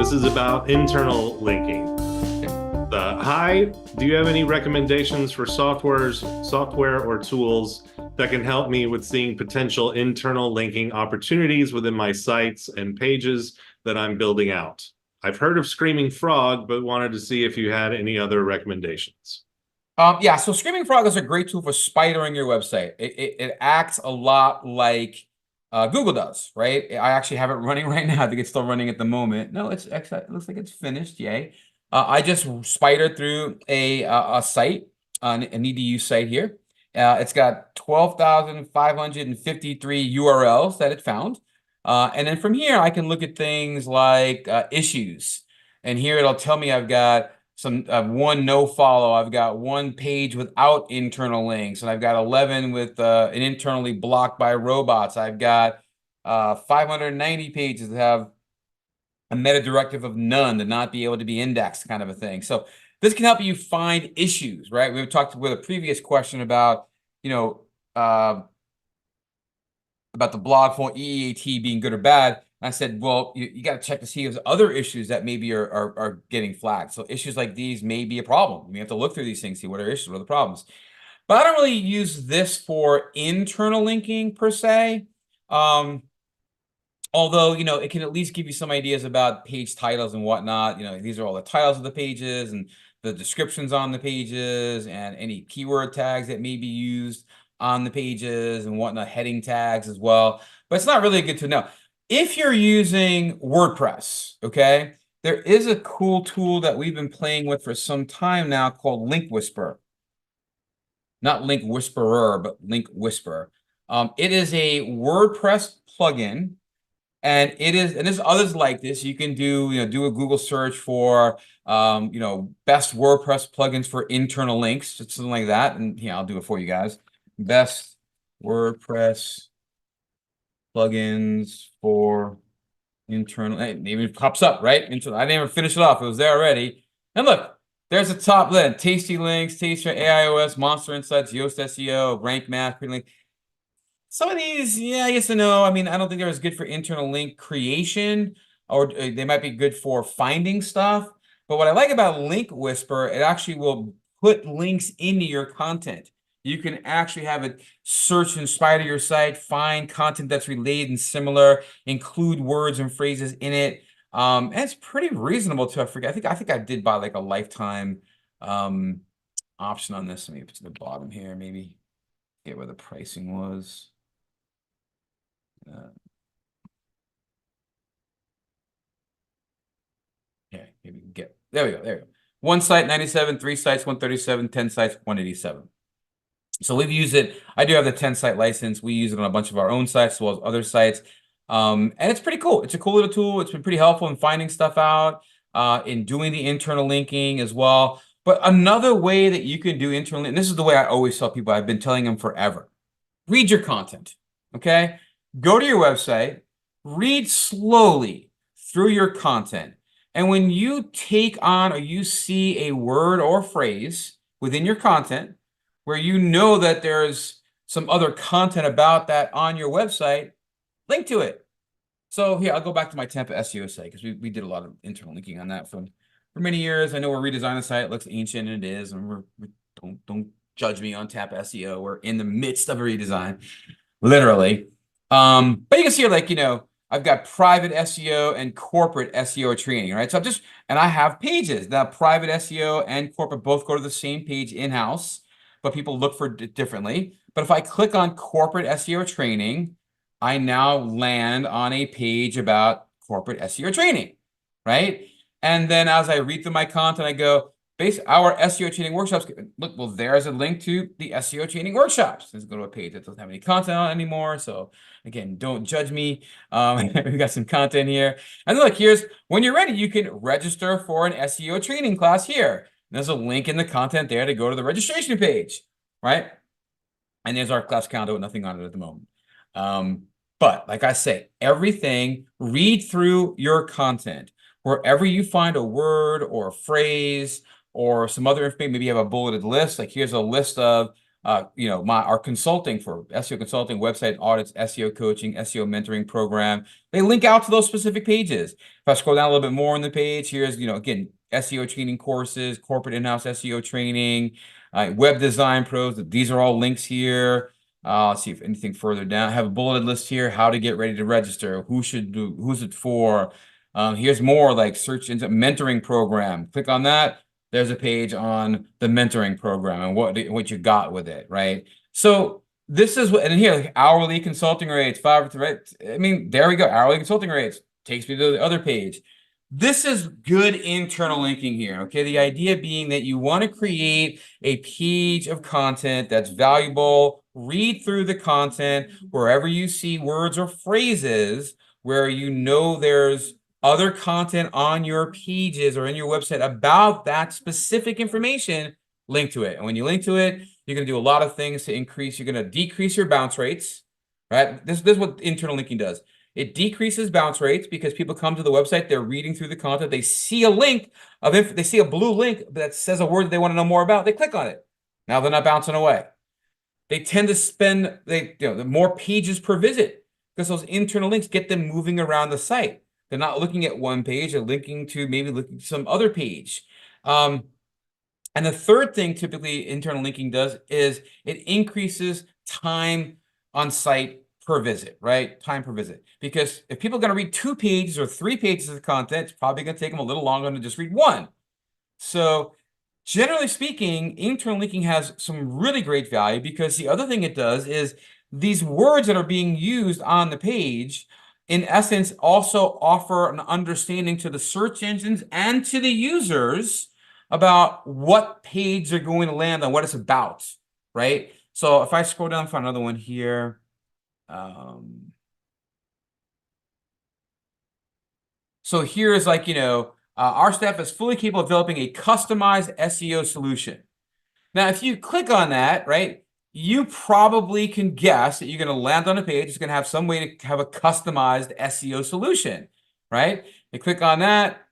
This is about internal linking. Hi, do you have any recommendations for software or tools that can help me with seeing potential internal linking opportunities within my sites and pages that I'm building out? I've heard of Screaming Frog, but wanted to see if you had any other recommendations. Yeah, so Screaming Frog is a great tool for spidering your website. It acts a lot like Google does, right? I actually have it running right now. I think it's still running at the moment. No, it's actually, it looks like it's finished. Yay. I just spidered through a site, an EDU site here. It's got 12,553 URLs that it found. And then from here, I can look at things like issues. And here it'll tell me I've got some one no follow. I've got one page without internal links, and I've got 11 with an internally blocked by robots. I've got 590 pages that have a meta directive of none, to not be able to be indexed, kind of a thing. So this can help you find issues, right? We've talked with a previous question about, about the blog for EEAT being good or bad. I said, well, you got to check to see if there's other issues that maybe are getting flagged. So issues like these may be a problem. We have to look through these things, see what are issues, what are the problems. But I don't really use this for internal linking per se. Although, it can at least give you some ideas about page titles and whatnot. These are all the titles of the pages and the descriptions on the pages and any keyword tags that may be used on the pages and whatnot, heading tags as well. But it's not really good to know. If you're using WordPress, okay, there is a cool tool that we've been playing with for some time now called Link Whisper. Not Link Whisperer, but Link Whisper. It is a WordPress plugin, and there's others like this. You can do a Google search for best WordPress plugins for internal links, something like that, and I'll do it for you guys. Best WordPress plugins for internal. Maybe it pops up, right? I didn't even finish it off. It was there already. And look, there's a top list. Tasty Links, Tasty AIOS, Monster Insights, Yoast SEO, Rank Math, Link. Some of these, yeah, yes and no. I mean, I don't think they're as good for internal link creation, or they might be good for finding stuff. But what I like about Link Whisper, it actually will put links into your content. You can actually have it search and spider your site, find content that's related and similar, include words and phrases in it. And it's pretty reasonable to, I think I did buy like a lifetime option on this. Let me put it to the bottom here, maybe get where the pricing was. Okay, maybe get there we go. One site 97, 3 sites 137, 10 sites 187. So we've used it. I do have the 10 site license. We use it on a bunch of our own sites as well as other sites. And it's pretty cool. It's a cool little tool. It's been pretty helpful in finding stuff out, in doing the internal linking as well. But another way that you can do internal, and this is the way I always tell people, I've been telling them forever. Read your content, okay? Go to your website, read slowly through your content. And when you take on or you see a word or phrase within your content where you know that there's some other content about that on your website, link to it. So here, I'll go back to my Tampa SEO site because we did a lot of internal linking on that for many years. I know we're redesigning the site. It looks ancient, and it is. And don't judge me on Tampa SEO. We're in the midst of a redesign, literally. But you can see, like, I've got private SEO and corporate SEO training, right? So and I have pages. Now, private SEO and corporate both go to the same page in-house, but people look for it differently. But if I click on corporate SEO training, I now land on a page about corporate SEO training, right? And then as I read through my content, I go, our SEO training workshops. Look, well, there's a link to the SEO training workshops. Let's go to a page that doesn't have any content on it anymore. So again, don't judge me. We got some content here. And look, when you're ready, you can register for an SEO training class here. There's a link in the content there to go to the registration page, right? And there's our class calendar with nothing on it at the moment. But like I say, read through your content. Wherever you find a word or a phrase or some other information, maybe you have a bulleted list. Like here's a list of our consulting for SEO consulting, website audits, SEO coaching, SEO mentoring program. They link out to those specific pages. If I scroll down a little bit more on the page, here's, again, SEO training courses, corporate in-house SEO training, web design pros. These are all links here. Let's see if anything further down. I have a bulleted list here, how to get ready to register, who's it for. Here's more like search into mentoring program. Click on that. There's a page on the mentoring program and what you got with it, right? So this is what, and here, like hourly consulting rates, right? I mean, there we go, hourly consulting rates. Takes me to the other page. This is good internal linking here, okay? The idea being that you want to create a page of content that's valuable, read through the content, wherever you see words or phrases where there's other content on your pages or in your website about that specific information, link to it. And when you link to it, you're going to do a lot of things to increase. You're going to decrease your bounce rates, right? This is what internal linking does. It decreases bounce rates because people come to the website, they're reading through the content, they see a link they see a blue link that says a word they want to know more about, they click on it. Now they're not bouncing away. They tend to spend the more pages per visit because those internal links get them moving around the site. They're not looking at one page, they're looking to some other page. And the third thing typically internal linking does is it increases time on site per visit, right? Time per visit. Because if people are going to read 2 pages or 3 pages of content, it's probably going to take them a little longer to just read 1. So generally speaking, internal linking has some really great value because the other thing it does is these words that are being used on the page, in essence, also offer an understanding to the search engines and to the users about what page they're going to land on, what it's about, right? So if I scroll down for another one here, so here's like, our staff is fully capable of developing a customized SEO solution. Now, if you click on that, right, you probably can guess that you're going to land on a page that's going to have some way to have a customized SEO solution, right? You click on that,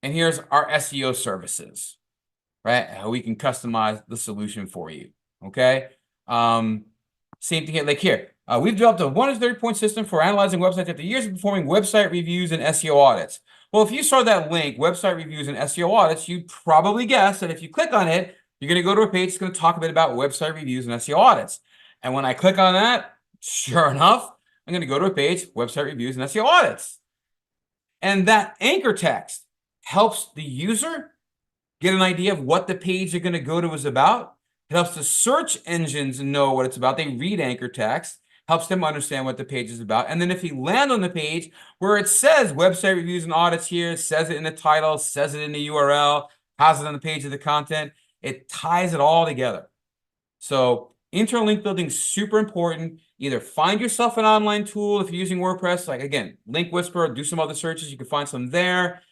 and here's our SEO services, right? How we can customize the solution for you, okay? Same thing here, like here. We've developed a 130-point system for analyzing websites after years of performing website reviews and SEO audits. Well, if you saw that link, website reviews and SEO audits, you'd probably guess that if you click on it, you're going to go to a page that's going to talk a bit about website reviews and SEO audits. And when I click on that, sure enough, I'm going to go to a page, website reviews and SEO audits. And that anchor text helps the user get an idea of what the page they're going to go to is about. It helps the search engines know what it's about. They read anchor text, helps them understand what the page is about. And then if you land on the page where it says website reviews and audits here, says it in the title, says it in the URL, has it on the page of the content, it ties it all together. So internal link building is super important. Either find yourself an online tool if you're using WordPress, like again, Link Whisperer, do some other searches, you can find some there.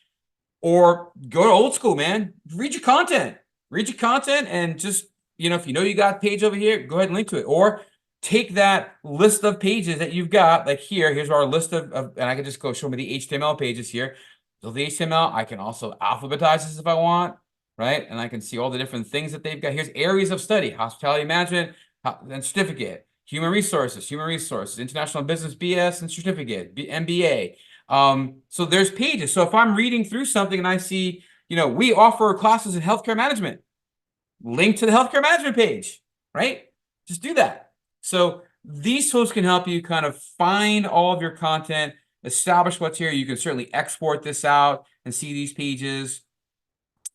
Or go to old school, man. Read your content. Read your content and just, if you got a page over here, go ahead and link to it. Or take that list of pages that you've got, like here's our list of and I can just go show me the HTML pages here. So the HTML, I can also alphabetize this if I want, right? And I can see all the different things that they've got. Here's areas of study, hospitality management, and certificate, human resources, international business BS and certificate, MBA. So there's pages. So if I'm reading through something and I see, we offer classes in healthcare management, link to the healthcare management page, right? Just do that. So these tools can help you kind of find all of your content, establish what's here. You can certainly export this out and see these pages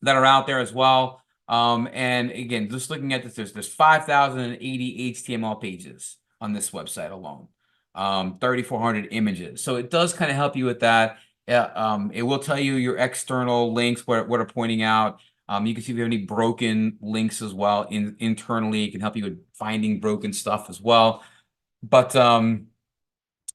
that are out there as well. And again, just looking at this, there's 5,080 HTML pages on this website alone. 3,400 images. So it does kind of help you with that. It will tell you your external links, what are pointing out. You can see if you have any broken links as well internally. It can help you with finding broken stuff as well. But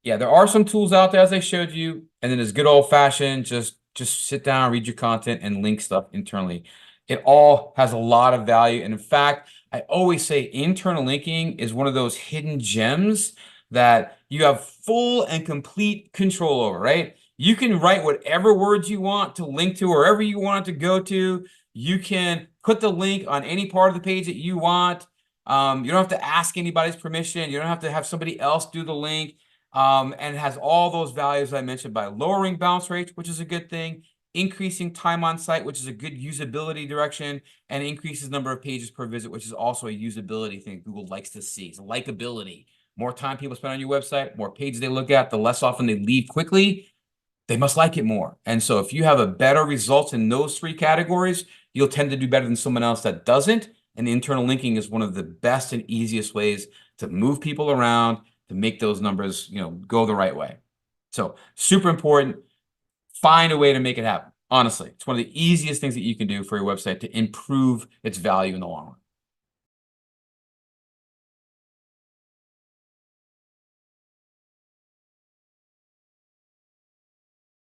yeah, there are some tools out there as I showed you. And then there's good old fashioned, just sit down, read your content and link stuff internally. It all has a lot of value. And in fact, I always say internal linking is one of those hidden gems that you have full and complete control over, right? You can write whatever words you want to link to, wherever you want it to go to. You can put the link on any part of the page that you want. You don't have to ask anybody's permission. You don't have to have somebody else do the link. And it has all those values I mentioned by lowering bounce rates, which is a good thing, increasing time on site, which is a good usability direction, and increases number of pages per visit, which is also a usability thing Google likes to see. It's likability. More time people spend on your website, more pages they look at, the less often they leave quickly, they must like it more. And so if you have a better results in those three categories, you'll tend to do better than someone else that doesn't. And the internal linking is one of the best and easiest ways to move people around, to make those numbers, go the right way. So super important. Find a way to make it happen. Honestly, it's one of the easiest things that you can do for your website to improve its value in the long run.